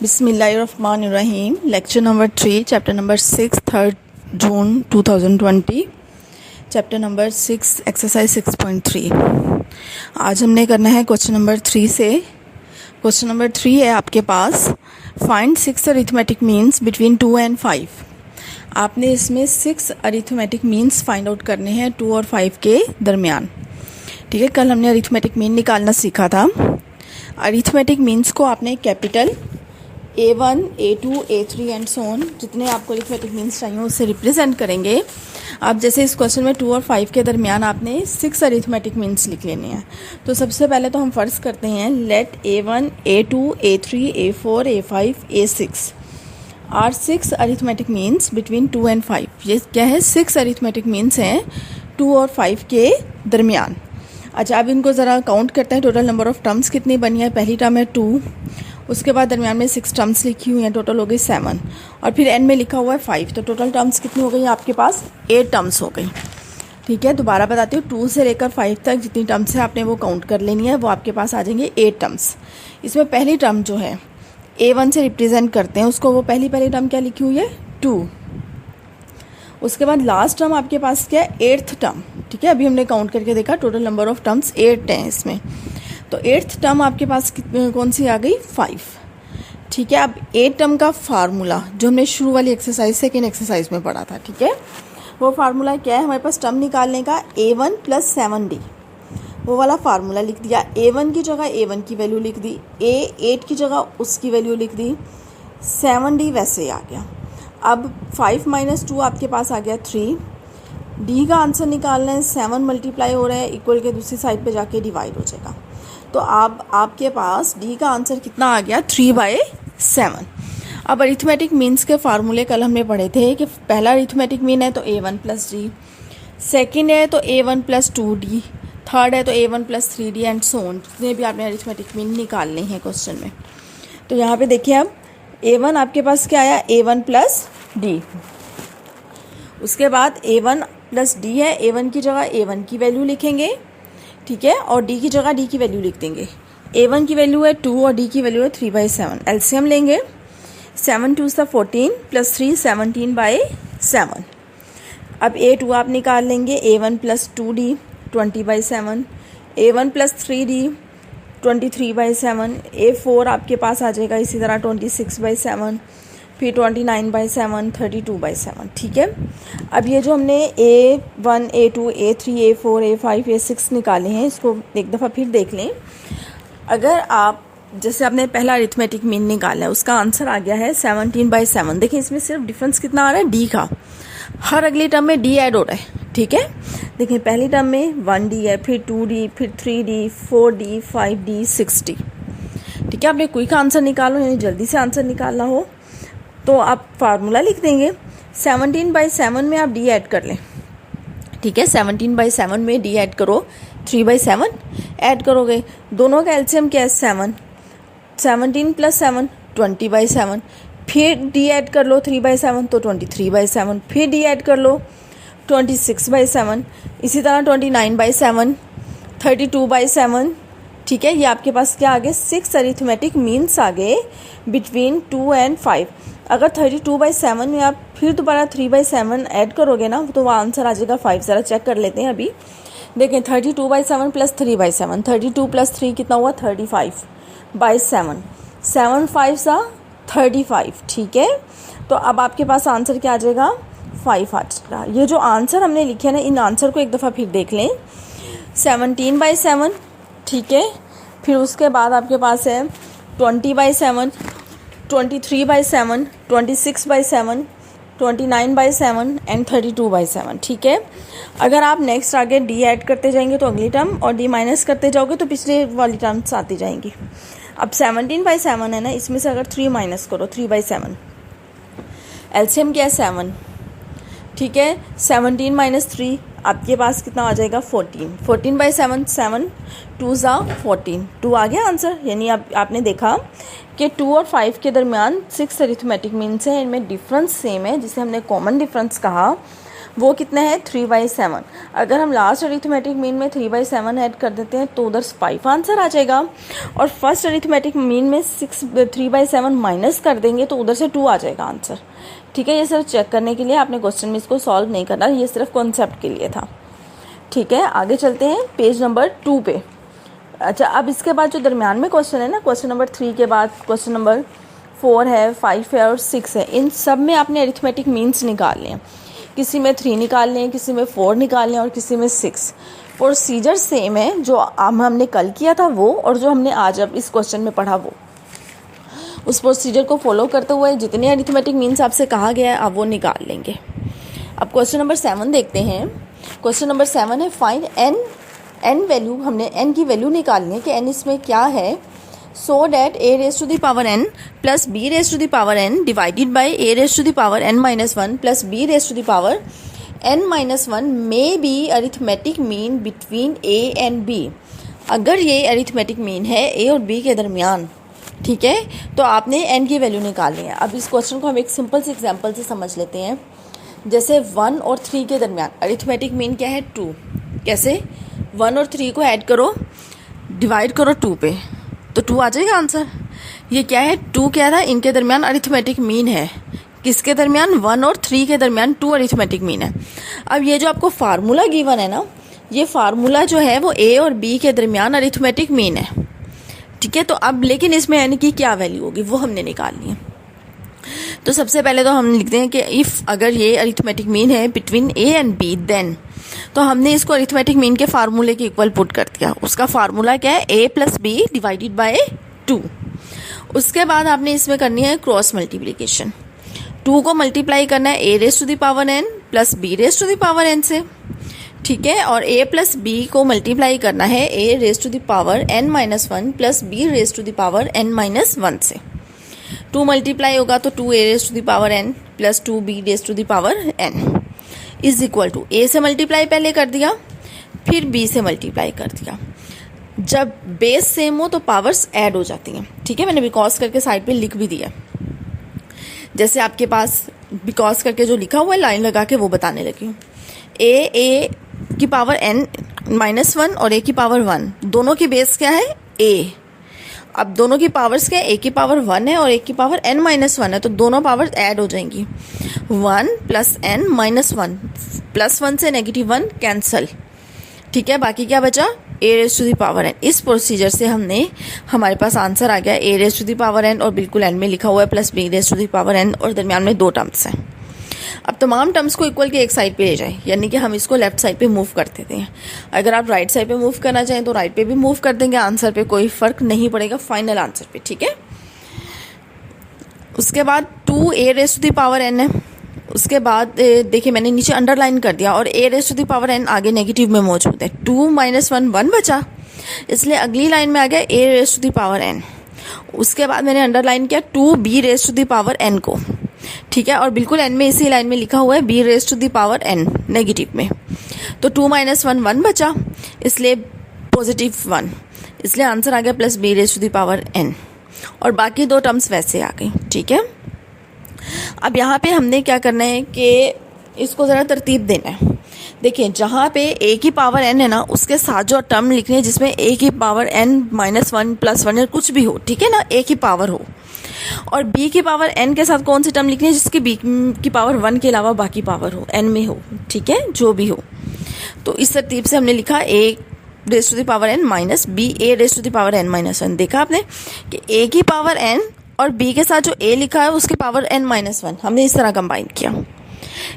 बिस्मिल्लाहिर्रहमानिर्रहीम। Lecture number 3, chapter number 6, 3 जून 2020, chapter number 6, exercise 6.3। आज हमने करना है क्वेश्चन नंबर 3 से। क्वेश्चन नंबर 3 है आपके पास, find 6 arithmetic means between 2 and 5। आपने इसमें 6 अरिथमेटिक मीन्स फाइंड आउट करने हैं 2 और 5 के दरमियान। ठीक है, कल हमने अरिथमेटिक मीन निकालना सीखा था। अरिथमेटिक मीन्स को आपने capital A1, A2, A3 and so on, जितने आपको अरिथमेटिक मीन्स चाहिए उससे रिप्रेजेंट करेंगे। आप जैसे इस क्वेश्चन में 2 और 5 के दरमियान आपने 6 अरिथमेटिक मीन्स लिख लेने हैं। तो सबसे पहले तो हम फर्ज करते हैं, let A1, A2, A3, A4, A5, A6 are 6 arithmetic means between 2 and 5। ये क्या है? 6 अरिथमेटिक मीन्स हैं 2 और 5 के दरमियान। अच्छा, अब इनको ज़रा काउंट करते हैं। टोटल नंबर ऑफ टर्म्स कितनी बनी है? पहली टर्म है 2, उसके बाद दरमियान में 6 टर्म्स लिखी हुई हैं, टोटल हो गई 7, और फिर एंड में लिखा हुआ है 5। तो टोटल टर्म्स कितनी हो गई आपके पास? 8 टर्म्स हो गई। ठीक है, दोबारा बताती हूँ, 2 से लेकर 5 तक जितनी टर्म्स है आपने वो काउंट कर लेनी है, वो आपके पास आ जाएंगे 8 टर्म्स। इसमें पहली टर्म जो है A1 से रिप्रेजेंट करते हैं उसको, वो पहली टर्म क्या लिखी हुई है? 2। उसके बाद लास्ट टर्म आपके पास क्या है? 8th term. ठीक है, अभी हमने काउंट करके देखा, टोटल नंबर ऑफ टर्म्स 8 हैं इसमें। तो 8th टर्म आपके पास कौन सी आ गई? 5। ठीक है, अब 8 टर्म का फार्मूला जो हमने शुरू वाली एक्सरसाइज सेकेंड एक्सरसाइज में पढ़ा था, ठीक है, वो फार्मूला क्या है? हमारे पास टर्म निकालने का A1 + 7D, वो वाला फार्मूला लिख दिया। A1 की जगह A1 की वैल्यू लिख दी, A8 की जगह उसकी वैल्यू लिख दी, 7D वैसे ही आ गया। अब 5 - 2 आपके पास आ गया 3। D का आंसर निकालना है, 7 मल्टीप्लाई हो रहा है, इक्वल के दूसरी साइड पे जाके डिवाइड हो जाएगा। तो अब आपके पास D का आंसर कितना आ गया? 3/7। अब अरिथमेटिक मीन्स के फार्मूले कल हमने पढ़े थे कि पहला अरिथमेटिक मीन है तो A1 + D, सेकेंड है तो A1 + 2D, थर्ड है तो A1 + 3D and so on. जितने भी आपने अरिथमेटिक मीन निकालने हैं क्वेश्चन में। तो यहाँ पे देखिए, अब A1 आपके पास क्या आया? A1 + D। उसके बाद A1 + D है, A1 की जगह A1 की वैल्यू लिखेंगे, ठीक है, और D की जगह D की वैल्यू लिख देंगे। A1 की वैल्यू है 2 और D की वैल्यू है 3/7। एलसीएम लेंगे, 7 × 2 = 14 + 3 17/7। अब A2 आप निकाल लेंगे, A1 + 2D 20/7, A1 + 3D 23/7, A4 आपके पास आ जाएगा इसी तरह 26/7, फिर 29/7, 32/7। ठीक है, अब ये जो हमने A1, A2, A3, A4, A5, A6 निकाले हैं, इसको एक दफ़ा फिर देख लें। अगर आप जैसे आपने पहला अरिथमेटिक मीन निकाला है, उसका आंसर आ गया है 17/7। देखिए, इसमें सिर्फ डिफरेंस कितना आ रहा है? D का। हर अगली टर्म में D ऐड हो रहा है। ठीक है, देखिए पहली टर्म में 1D है, फिर 2D, फिर 3D, 4D, 5D, 6D। ठीक है, आपने क्विक आंसर निकालो, यानी जल्दी से आंसर निकालना हो तो आप फार्मूला लिख देंगे। 17/7 में आप D ऐड कर लें। ठीक है, 17/7 में D ऐड करो, 3/7 ऐड करोगे, दोनों का एलसीएम क्या है? 7। 17 + 7 20/7, फिर D ऐड कर लो 3/7 तो 23/7, फिर D ऐड कर लो 26/7, इसी तरह 29/7, 32/7। ठीक है, ये आपके पास क्या आ गए? 6 अरिथमेटिक मीन्स आ गए बिटवीन 2 एंड 5। अगर 32/7 में आप फिर दोबारा 3/7 ऐड करोगे ना, तो वह आंसर आ जाएगा 5। ज़रा चेक कर लेते हैं। अभी देखें, 32/7 + 3/7, 32 + 3 कितना हुआ? 35/7, 7 5 35। ठीक है, तो अब आपके पास आंसर क्या आ जाएगा? 5 आ जाएगा। ये जो आंसर हमने लिखे ना, इन आंसर को एक दफ़ा फिर देख लें। 17/7, ठीक है, फिर उसके बाद आपके पास है 20/7, 23/7, 26/7, 29/7 एंड 32/7। ठीक है, अगर आप नेक्स्ट आगे D ऐड करते जाएंगे तो अगली टर्म, और D माइनस करते जाओगे तो पिछले वाली टर्म्स आती जाएंगी। अब 17/7 है ना, इसमें से अगर 3 माइनस करो, 3/7, एलसीएम क्या है? 7। ठीक है, 17 - 3 आपके पास कितना आ जाएगा? 14। 14/7, 7 2 = 14, 2 आ गया आंसर। यानी आपने देखा कि 2 और 5 के दरमियान 6 अरिथमेटिक मीन्स हैं, इनमें डिफरेंस सेम है, जिसे हमने कॉमन डिफरेंस कहा, वो कितना है 3/7। अगर हम लास्ट अरिथमेटिक मीन में 3/7 ऐड कर देते हैं तो उधर 5 आंसर आ जाएगा, और फर्स्ट अरिथमेटिक मीन में 3/7 माइनस कर देंगे तो उधर से 2 आ जाएगा आंसर। ठीक है, ये सिर्फ चेक करने के लिए, आपने क्वेश्चन में इसको सॉल्व नहीं करना, ये सिर्फ कॉन्सेप्ट के लिए था। ठीक है, आगे चलते हैं पेज नंबर 2 पे। अच्छा, अब इसके बाद जो दरमियान में क्वेश्चन है ना, क्वेश्चन नंबर 3 के बाद क्वेश्चन नंबर 4 है, 5 है और 6 है, इन सब में आपने अरिथमेटिक मीन्स निकालने हैं। किसी में 3 निकालने हैं, किसी में 4 निकालने हैं और किसी में 6। प्रोसीजर सेम है, जो हमने कल किया था वो, और जो हमने आज अब इस क्वेश्चन में पढ़ा वो। उस प्रोसीजर को फॉलो करते हुए जितने अरिथमेटिक मीन्स आपसे कहा गया है आप वो निकाल लेंगे। अब क्वेश्चन नंबर 7 देखते हैं। क्वेश्चन नंबर 7 है फाइंड एन वैल्यू, हमने एन की वैल्यू निकालनी है कि एन इसमें क्या है, so that a raise to the power n plus b raise to the power n divided by a raise to the power n-1 plus b raise to the power n-1 may be arithmetic mean between a and b। अगर ये arithmetic mean है a और b के दरमियान, ठीक है, तो आपने n की वैल्यू निकालनी है। अब इस क्वेश्चन को हम एक सिंपल से एग्जांपल से समझ लेते हैं। जैसे 1 और 3 के दरमियान अरिथमेटिक मीन क्या है 2। कैसे, 1 और 3 को ऐड करो, डिवाइड करो 2 पे, तो 2 आ जाएगा आंसर। ये क्या है 2 क्या था, इनके दरमियान अरिथमेटिक मीन है। किसके दरमियान, 1 और 3 के दरमियान 2 अरिथमेटिक मीन है। अब ये जो आपको फार्मूला गिवन है ना, ये फार्मूला जो है वो a और b के दरमियान अरिथमेटिक मीन है। ठीक है, तो अब लेकिन इसमें n की क्या वैल्यू होगी वो हमने निकालनी है। तो सबसे पहले तो हम लिखते हैं कि इफ़ अगर ये अरिथमेटिक मीन है between a and b then, तो हमने इसको अरिथमेटिक मीन के फार्मूले के इक्वल पुट कर दिया। उसका फार्मूला क्या है, a plus B divided by 2। उसके बाद आपने इसमें करनी है क्रॉस मल्टीप्लिकेशन। 2 को मल्टीप्लाई करना है a raise to the power n plus b raise to the power n से। ठीक है, और a प्लस b को मल्टीप्लाई करना है a raise to the power n-1 plus b raise to the power n-1 से। 2 मल्टीप्लाई होगा तो 2a raise to the power n plus 2b raise to the power n is equal to a से multiply पहले कर दिया, फिर b से multiply कर दिया। जब बेस सेम हो तो पावर्स ऐड हो जाती हैं। ठीक है, मैंने बिकॉज करके साइड पे लिख भी दिया। जैसे आपके पास बिकॉज करके जो लिखा हुआ है लाइन लगा के वो बताने लगी हूँ। a की पावर n-1 और a की पावर 1, दोनों की बेस क्या है a। अब दोनों की पावर्स क्या है, a की पावर 1 है और a की पावर n-1 है, तो दोनों पावर्स ऐड हो जाएंगी। 1 प्लस n-1, प्लस 1 से -1 कैंसल। ठीक है, बाकी क्या बचा, a raise to the power n। इस प्रोसीजर से हमने, हमारे पास आंसर आ गया a raise to the power n और बिल्कुल n में लिखा हुआ है plus b raise to the power n और दरमियान में 2 टर्म्स हैं। अब तमाम टर्म्स को इक्वल के एक साइड पे ले जाए, यानी कि हम इसको लेफ्ट साइड पे मूव कर देते हैं। अगर आप राइट साइड पे मूव करना चाहें तो राइट पे भी मूव कर देंगे, आंसर पे कोई फर्क नहीं पड़ेगा फाइनल आंसर पे। ठीक है, उसके बाद 2a raise to the power n है। उसके बाद देखिए मैंने नीचे अंडरलाइन कर दिया और a raise to the power n आगे नेगेटिव में मौजूद है। 2 - 1 1 बचा, इसलिए अगली लाइन में आ गया a raise to the power n। उसके बाद मैंने अंडरलाइन किया 2b raise to the power n को। ठीक है, और बिल्कुल n में इसी लाइन में लिखा हुआ है b raise to the power n negative में। तो 2 - 1 1 बचा, इसलिए पॉजिटिव 1, इसलिए आंसर आ गया plus b raise to the power n, और बाकी 2 टर्म्स वैसे आ गई। ठीक है, अब यहाँ पे हमने क्या करना है कि इसको ज़रा तरतीब देना है। देखिए जहाँ पे a की पावर n है ना, उसके साथ जो टर्म लिखनी है जिसमें a की पावर n-1 प्लस 1 कुछ भी हो, ठीक है ना, a की पावर हो, और b की पावर n के साथ कौन सी टर्म लिखनी है जिसकी b की पावर 1 के अलावा बाकी पावर हो, n में हो। ठीक है, जो भी हो, तो इस तरतीब से हमने लिखा a raise to the power n माइनस b a raise to the power n-1। देखा आपने कि a की पावर n और b के साथ जो a लिखा है उसकी पावर n-1 हमने इस तरह कंबाइन किया।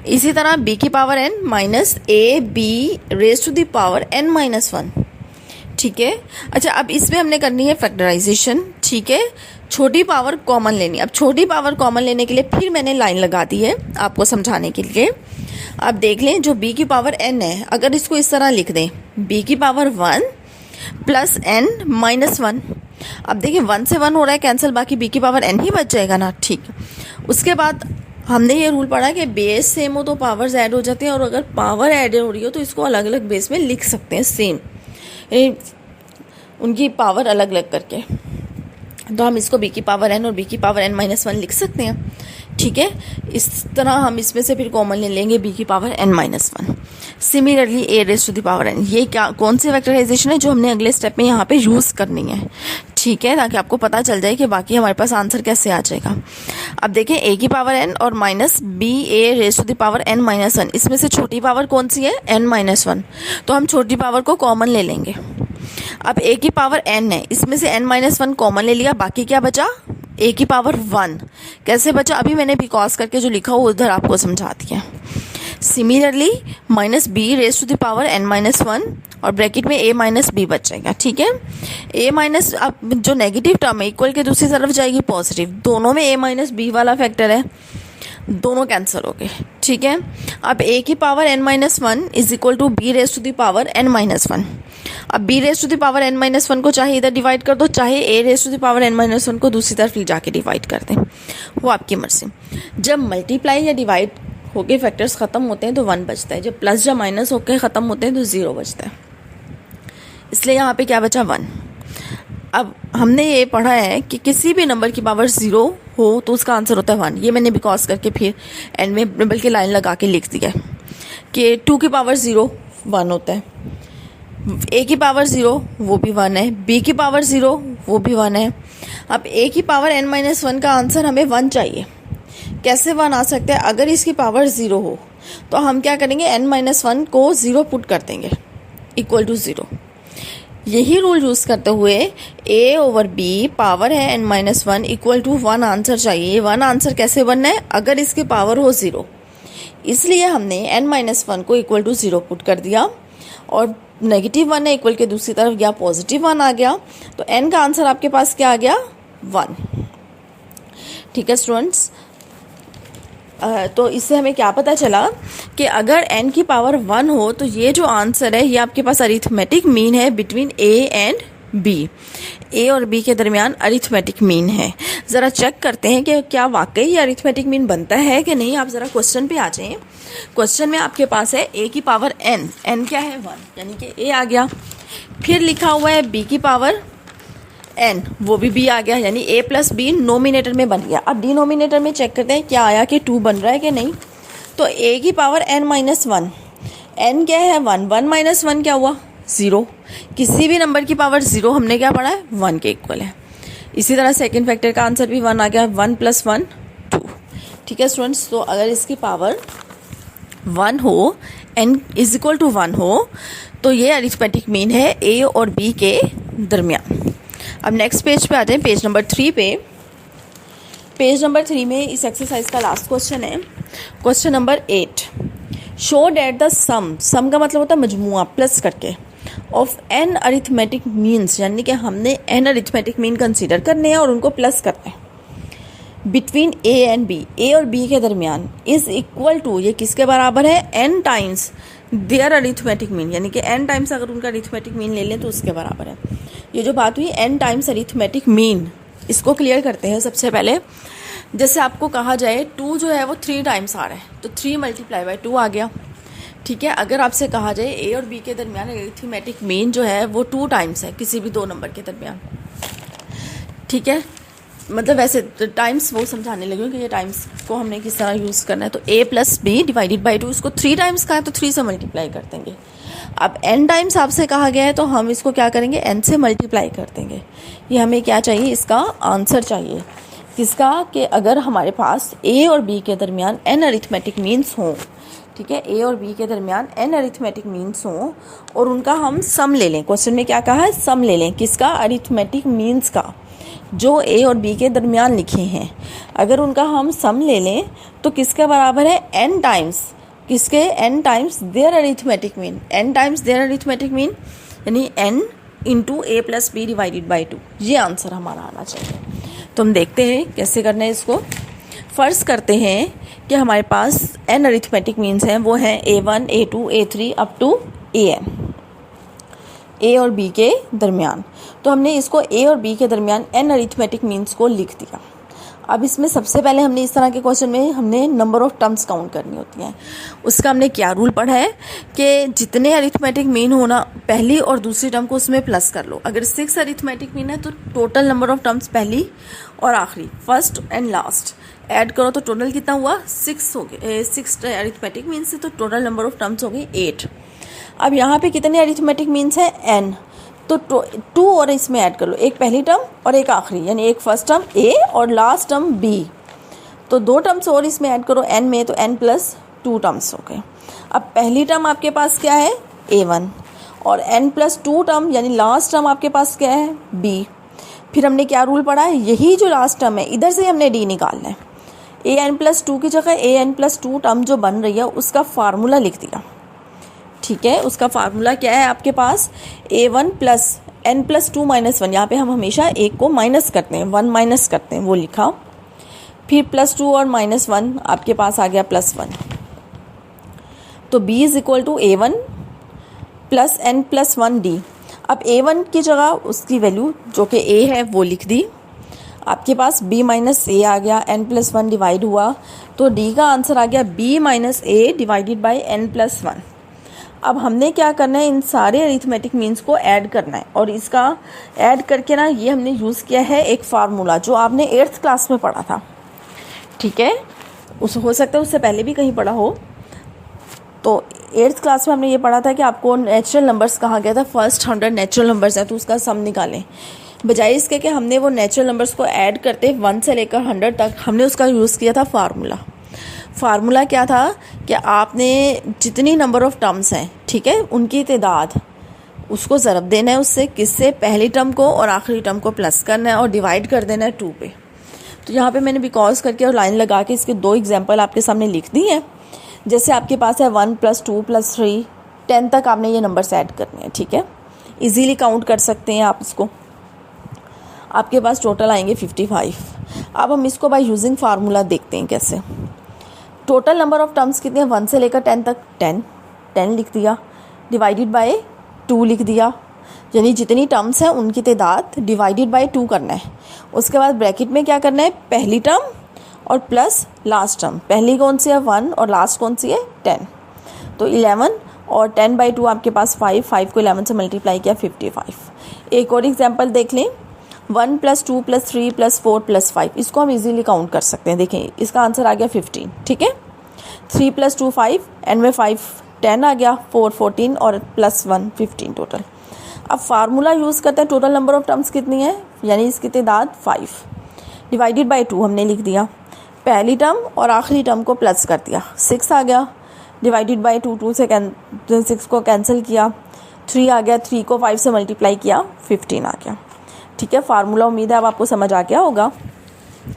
इसी तरह b की power n minus a b raise to the power n-1। ठीक है, अच्छा अब इसमें हमने करनी है फैक्टराइजेशन। ठीक है, छोटी पावर कॉमन लेनी। अब छोटी पावर कॉमन लेने के लिए फिर मैंने लाइन लगा दी है आपको समझाने के लिए। अब देख लें जो b की पावर n है, अगर इसको इस तरह लिख दें b की पावर 1 प्लस n-1। अब देखिए 1 से 1 हो रहा है कैंसिल, बाकी b की पावर n ही बच जाएगा ना। ठीक, उसके बाद हमने ये रूल पढ़ा कि बेस सेम हो तो पावर्स ऐड हो जाती हैं, और अगर पावर ऐड हो रही हो तो इसको अलग अलग बेस में लिख सकते हैं सेम, उनकी पावर अलग अलग करके। तो हम इसको b की पावर n और b की पावर n-1 लिख सकते हैं। ठीक है, इस तरह हम इसमें से फिर कॉमन ले लेंगे b की power n-1। Similarly a raise to the power n, ये क्या कौन सी फैक्टराइजेशन है जो हमने अगले स्टेप में यहाँ पे यूज़ करनी है, ठीक है, ताकि आपको पता चल जाए कि बाकी हमारे पास आंसर कैसे आ जाएगा। अब देखें a की पावर n और minus b a raise to the power n-1, इसमें से छोटी पावर कौन सी है, n-1, तो हम छोटी पावर को कॉमन ले लेंगे। अब a की पावर n है, इसमें से n-1 कॉमन ले लिया, बाकी क्या बचा, a की पावर 1। कैसे बचा, अभी मैंने बिकॉज करके जो लिखा वो उधर आपको समझा दिया। Similarly minus b raise to the power n-1 और ब्रैकेट में a माइनस b बच जाएगा, ठीक है। a माइनस, अब जो नेगेटिव टर्म है इक्वल के दूसरी तरफ जाएगी पॉजिटिव, दोनों में a माइनस b वाला फैक्टर है, दोनों कैंसिल हो गए, ठीक है। अब a की power n-1 is equal to b raise to the power n-1। अब b raise to the power n-1 को चाहे इधर डिवाइड कर दो, चाहे a raise to the power n-1 को दूसरी तरफ ले जाके डिवाइड कर दें, वो आपकी मर्जी। जब मल्टीप्लाई या डिवाइड होके फैक्टर्स खत्म होते हैं तो 1 बचता है, जब प्लस या माइनस होके खत्म होते हैं तो 0 बचता है, इसलिए यहाँ पे क्या बचा, 1। अब हमने ये पढ़ा है कि किसी भी नंबर की पावर 0 हो तो उसका आंसर होता है 1। ये मैंने बिकॉज करके फिर एंड में बल्कि लाइन लगा के लिख दिया है कि 2 की पावर 0 1 होता है, a की पावर 0 वो भी 1 है, b की पावर 0 वो भी 1 है। अब a की पावर n-1 का आंसर हमें 1 चाहिए। कैसे 1 आ सकता है, अगर इसकी पावर 0 हो तो हम क्या करेंगे, n-1 को 0 पुट कर देंगे इक्वल टू 0। यही रूल यूज़ करते हुए a ओवर b पावर है n-1 इक्वल टू 1 आंसर चाहिए। ये 1 आंसर कैसे बनना है, अगर इसकी पावर हो 0, इसलिए हमने n-1 को इक्वल टू 0 पुट कर दिया और नेगेटिव 1 है, इक्वल के दूसरी तरफ गया पॉजिटिव 1 आ गया, तो n का आंसर आपके पास क्या आ गया, 1। ठीक है स्टूडेंट्स, तो इससे हमें क्या पता चला कि अगर n की पावर 1 हो तो ये जो आंसर है ये आपके पास अरिथमेटिक मीन है between a and b, a और b के दरमियान अरिथमेटिक मीन है। ज़रा चेक करते हैं कि क्या वाकई ये अरिथमेटिक मीन बनता है कि नहीं। आप ज़रा क्वेश्चन पे आ जाएं। क्वेश्चन में आपके पास है a की पावर n क्या है 1, यानी कि a आ गया, फिर लिखा हुआ है b की पावर n, वो भी b आ गया, यानी a प्लस b नोमिनेटर में बन गया। अब डिनोमिनेटर में चेक करते हैं क्या आया कि 2 बन रहा है कि नहीं। तो a की पावर n-1, n क्या है 1, 1 माइनस 1 क्या हुआ 0। किसी भी नंबर की पावर 0 हमने क्या पढ़ा है 1 के इक्वल है। इसी तरह सेकंड फैक्टर का आंसर भी 1 आ गया, 1 प्लस 1 2। ठीक है स्टूडेंट्स, तो अगर इसकी पावर 1 हो, n इज इक्वल टू 1 हो, तो ये अरिथमेटिक मीन है a और b के दरमियान। अब नेक्स्ट पेज पे आ जाए, पेज नंबर 3 पे। पेज नंबर 3 में इस एक्सरसाइज का लास्ट क्वेश्चन है, question number 8। Show that the sum का मतलब होता है मजमुआ प्लस करके, ऑफ n अरिथमेटिक मीन्स, यानी कि हमने n अरिथमेटिक मीन कंसीडर करने हैं और उनको प्लस करना है between a and b, a और b के दरमियान, इज इक्वल टू, ये किसके बराबर है, n times their arithmetic mean, यानी कि n टाइम्स अगर उनका अरिथमेटिक मीन ले लें तो उसके बराबर है। ये जो बात हुई n टाइम्स अरिथमेटिक मीन, इसको क्लियर करते हैं। सबसे पहले जैसे आपको कहा जाए 2 जो है वो 3 टाइम्स आ रहा है, तो 3 मल्टीप्लाई बाई 2 आ गया। ठीक है, अगर आपसे कहा जाए a और b के दरमियान अरिथमेटिक मीन जो है वो 2 टाइम्स है किसी भी 2 नंबर के दरमियान। ठीक है, मतलब वैसे टाइम्स वो समझाने लगे कि ये टाइम्स को हमने किस तरह यूज़ करना है। तो a plus B divided by 2, इसको 3 टाइम्स का है तो 3 से मल्टीप्लाई कर देंगे। अब n टाइम्स आपसे कहा गया है तो हम इसको क्या करेंगे, n से मल्टीप्लाई कर देंगे। ये हमें क्या चाहिए, इसका आंसर चाहिए किसका, कि अगर हमारे पास a और b के दरमियान n अरिथमेटिक मीन्स हों, ठीक है, a और b के दरमियान n अरिथमेटिक मीन्स हों और उनका हम सम ले लें। क्वेश्चन में क्या कहा है, सम ले लें, किसका, अरिथमेटिक मीन्स का, जो a और b के दरमियान लिखे हैं। अगर उनका हम सम ले लें तो किसके बराबर है, n टाइम्स किसके, n times their arithmetic mean, n times their arithmetic mean, यानी n into a plus B divided by 2। ये आंसर हमारा आना चाहिए। तो हम देखते हैं कैसे करना है इसको। फ़र्ज़ करते हैं कि हमारे पास n अरिथमेटिक मीन्स हैं, वो हैं a1 a2 a3 up to an, a और b के दरमियान। तो हमने इसको a और b के दरमियान n अरिथमेटिक मीन्स को लिख दिया। अब इसमें सबसे पहले हमने इस तरह के क्वेश्चन में हमने नंबर ऑफ टर्म्स काउंट करनी होती हैं। उसका हमने क्या रूल पढ़ा है कि जितने अरिथमेटिक मीन होना पहली और दूसरी टर्म को उसमें प्लस कर लो। अगर 6 अरिथमेटिक मीन है तो टोटल नंबर ऑफ टर्म्स पहली और आखिरी, फर्स्ट एंड लास्ट ऐड करो तो टोटल कितना हुआ 6 हो गए। 6 अरिथमेटिक मीन्स से तो टोटल नंबर ऑफ टर्म्स हो गई 8। अब यहाँ पे कितने अरिथमेटिक मीन्स है n, तो 2 और इसमें ऐड कर लो, एक पहली टर्म और एक आखिरी, यानी एक फर्स्ट टर्म a और लास्ट टर्म b, तो 2 टर्म्स और इसमें ऐड करो n में, तो n+2 टर्म्स हो गए। अब पहली टर्म आपके पास क्या है a1 और n+2 टर्म यानी लास्ट टर्म आपके पास क्या है b। फिर हमने क्या रूल पढ़ा है, यही जो लास्ट टर्म है इधर से हमने d निकालना है। an+2 की जगह an+2 टर्म जो बन रही है उसका फार्मूला लिख दिया, ठीक है। उसका फार्मूला क्या है आपके पास, a1 + n+2 - 1, यहाँ पे हम हमेशा एक को माइनस करते हैं, 1 माइनस करते हैं, वो लिखा। फिर +2 और -1 आपके पास आ गया +1, तो b = a1 + n+1d। अब a1 की जगह उसकी वैल्यू जो कि a है वो लिख दी, आपके पास b - a आ गया, n+1 डिवाइड हुआ, तो d का आंसर आ गया b - a / n+1। अब हमने क्या करना है, इन सारे अरिथमेटिक मीन्स को ऐड करना है, और इसका ऐड करके ना ये हमने यूज़ किया है एक फार्मूला जो आपने 8th क्लास में पढ़ा था, ठीक है। उस हो सकता है उससे पहले भी कहीं पढ़ा हो। तो 8th क्लास में हमने ये पढ़ा था कि आपको नेचुरल नंबर्स कहा गया था, फर्स्ट 100 नेचुरल नंबर्स हैं तो उसका सम निकालें। बजाय इसके कि हमने वो नेचुरल नंबर्स को ऐड करते 1 से लेकर 100 तक, हमने उसका यूज़ किया था फार्मूला। फार्मूला क्या था कि आपने जितनी नंबर ऑफ टर्म्स हैं, ठीक है, उनकी तादाद उसको ज़रब देना है उससे, किससे, पहली टर्म को और आखिरी टर्म को प्लस करना है और डिवाइड कर देना है 2 पे। तो यहाँ पे मैंने बिकॉज करके और लाइन लगा के इसके 2 एग्जांपल आपके सामने लिख दी हैं। जैसे आपके पास है 1 + 2 + 3 10 तक आपने ये नंबर्स ऐड करने हैं, ठीक है। इजीली काउंट कर सकते हैं आप इसको, आपके पास टोटल आएंगे 55। अब हम इसको बाय यूजिंग फार्मूला देखते हैं कैसे। टोटल नंबर ऑफ टर्म्स कितने हैं 1 से लेकर 10 तक, 10 लिख दिया, डिवाइडेड बाय 2 लिख दिया, यानी जितनी टर्म्स हैं उनकी तादाद डिवाइडेड बाय 2 करना है। उसके बाद ब्रैकेट में क्या करना है, पहली टर्म और प्लस लास्ट टर्म। पहली कौन सी है 1 और लास्ट कौन सी है 10, तो 11 और 10/2 आपके पास 5 को 11 से मल्टीप्लाई किया 55। एक और एग्जांपल देख लें, 1 + 2 + 3 + 4 + 5, इसको हम इजीली काउंट कर सकते हैं। देखें इसका आंसर आ गया 15, ठीक है। 3 + 2 5, एंड में 5 10 आ गया, 4 14 और +1 15 टोटल। अब फार्मूला यूज़ करते हैं, टोटल नंबर ऑफ टर्म्स कितनी है, यानी इसकी तादाद 5 डिवाइडेड बाय 2 हमने लिख दिया, पहली टर्म और आखिरी टर्म को प्लस कर दिया, 6 आ गया, डिवाइडेड बाय 2 से 6 को कैंसिल किया, 3 आ गया, 3 को 5 से मल्टीप्लाई किया 15 आ गया, ठीक है। फार्मूला उम्मीद है अब आपको समझ आ गया होगा।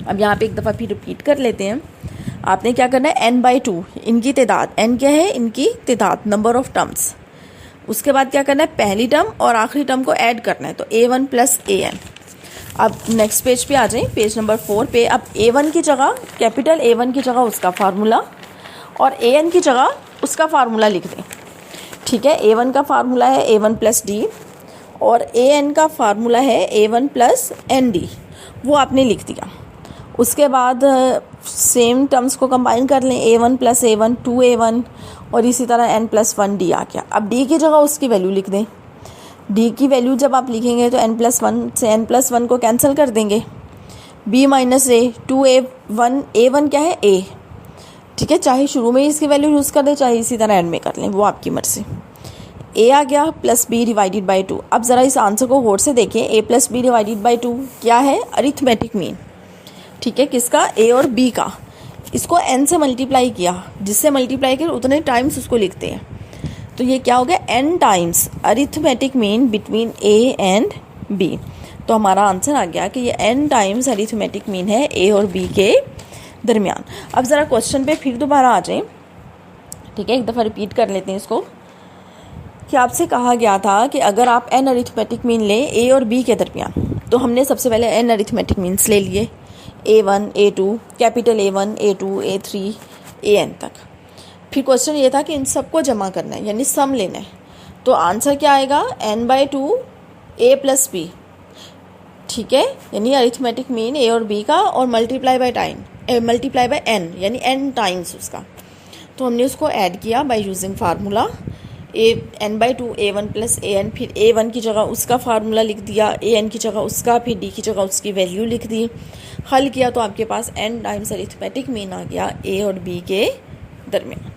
अब यहाँ पे एक दफ़ा फिर रिपीट कर लेते हैं। आपने क्या करना है, n/2 इनकी तादाद, n क्या है, इनकी तादाद, नंबर ऑफ टर्म्स। उसके बाद क्या करना है, पहली टर्म और आखिरी टर्म को ऐड करना है, तो a1 + an। अब नेक्स्ट पेज पे आ जाएं, पेज नंबर 4 पे। अब a1 की जगह, कैपिटल A1 की जगह उसका फार्मूला और an की जगह उसका फार्मूला लिख दें, ठीक है। a1 का फार्मूला है a1 + d और an का फार्मूला है a1 + nd, वो आपने लिख दिया। उसके बाद सेम टर्म्स को कंबाइन कर लें, a1 + a1 2a1 और इसी तरह n+1d आ गया। अब d की जगह उसकी वैल्यू लिख दें। d की वैल्यू जब आप लिखेंगे तो n+1 से n+1 को कैंसिल कर देंगे, b - a 2a1, a1 क्या है a, ठीक है। चाहे शुरू में ही इसकी वैल्यू यूज़ कर दें, चाहे इसी तरह एंड में कर लें, वो आपकी मर्ज़ी। a आ गया +b डिवाइडेड बाय 2। अब ज़रा इस आंसर को गौर से देखें, a + b डिवाइडेड बाय 2 क्या है, अरिथमेटिक मीन, ठीक है, किसका, a और b का। इसको n से मल्टीप्लाई किया, जिससे मल्टीप्लाई किया उतने टाइम्स उसको लिखते हैं, तो ये क्या हो गया, n times arithmetic mean between a and b। तो हमारा आंसर आ गया कि ये n टाइम्स अरिथमेटिक मीन है a और b के दरमियान। अब ज़रा क्वेश्चन पे फिर दोबारा आ जाएं, ठीक है, एक दफ़ा रिपीट कर लेते हैं इसको, कि आपसे कहा गया था कि अगर आप n अरिथमेटिक मीन लें a और b के दरमियान, तो हमने सबसे पहले n अरिथमेटिक मीन्स ले लिए, a1 a2, capital A1 A2 A3 an तक। फिर क्वेश्चन ये था कि इन सबको जमा करना है, यानी सम लेना है, तो आंसर क्या आएगा, n/2 a + b, ठीक है, यानी अरिथमेटिक मीन a और b का, और मल्टीप्लाई बाय n, यानी n टाइम्स उसका। तो हमने उसको ऐड किया by using formula, n/2 a1 plus an, फिर a1 की जगह उसका फार्मूला लिख दिया, an की जगह उसका, फिर d की जगह उसकी वैल्यू लिख दी। हल किया तो आपके पास n टाइम्स अरिथमेटिक मीन आ गया a और b के दरमियान।